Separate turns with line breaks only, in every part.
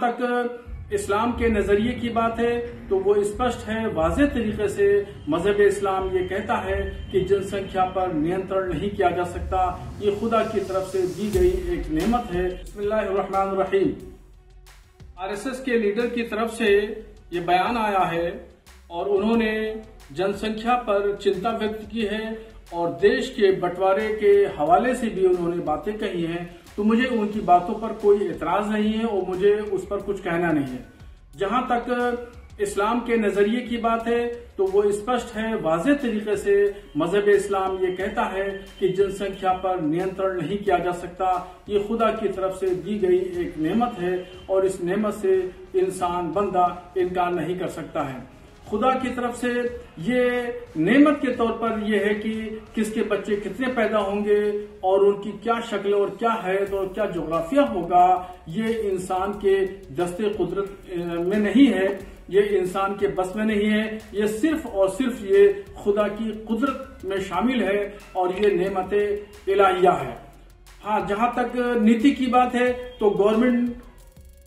तक इस्लाम के नजरिए की बात है तो वो स्पष्ट है, वाज़ेह तरीके से मजहब इस्लाम ये कहता है कि जनसंख्या पर नियंत्रण नहीं किया जा सकता। ये खुदा की तरफ से दी गई एक नेमत है। बिस्मिल्लाहिर्रहमानिर्रहीम। आरएसएस के लीडर की तरफ से ये बयान आया है और उन्होंने जनसंख्या पर चिंता व्यक्त की है और देश के बंटवारे के हवाले से भी उन्होंने बातें कही हैं। तो मुझे उनकी बातों पर कोई एतराज नहीं है और मुझे उस पर कुछ कहना नहीं है। जहां तक इस्लाम के नजरिए की बात है तो वो स्पष्ट है, वाज़ेह तरीके से मजहब इस्लाम ये कहता है कि जनसंख्या पर नियंत्रण नहीं किया जा सकता। ये खुदा की तरफ से दी गई एक नेमत है और इस नेमत से इंसान बंदा इनकार नहीं कर सकता है। खुदा की तरफ से ये नेमत के तौर पर यह है कि किसके बच्चे कितने पैदा होंगे और उनकी क्या शक्ल और क्या हैत और क्या जोग्राफिया होगा, ये इंसान के दस्ते कुदरत में नहीं है, ये इंसान के बस में नहीं है। ये सिर्फ और सिर्फ ये खुदा की कुदरत में शामिल है और ये नेमत इलाहिया है। हाँ, जहां तक नीति की बात है तो गवर्नमेंट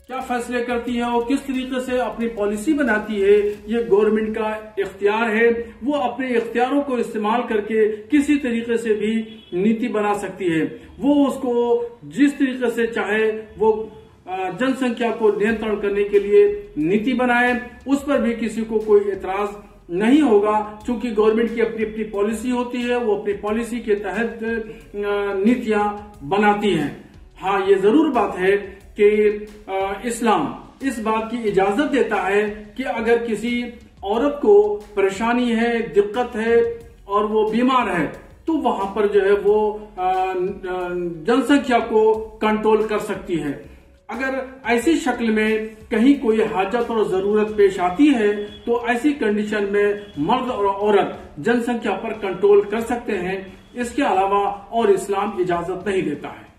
क्या फैसले करती है और किस तरीके से अपनी पॉलिसी बनाती है, ये गवर्नमेंट का इख्तियार है। वो अपने इख्तियारों को इस्तेमाल करके किसी तरीके से भी नीति बना सकती है। वो उसको जिस तरीके से चाहे वो जनसंख्या को नियंत्रण करने के लिए नीति बनाए, उस पर भी किसी को कोई एतराज नहीं होगा, क्योंकि गवर्नमेंट की अपनी अपनी पॉलिसी होती है। वो अपनी पॉलिसी के तहत नीतियां बनाती हैं। हाँ, ये जरूर बात है कि इस्लाम इस बात की इजाजत देता है कि अगर किसी औरत को परेशानी है, दिक्कत है और वो बीमार है तो वहां पर जो है वो जनसंख्या को कंट्रोल कर सकती है। अगर ऐसी शक्ल में कहीं कोई हाजत और जरूरत पेश आती है तो ऐसी कंडीशन में मर्द और औरत जनसंख्या पर कंट्रोल कर सकते हैं। इसके अलावा और इस्लाम इजाजत नहीं देता है।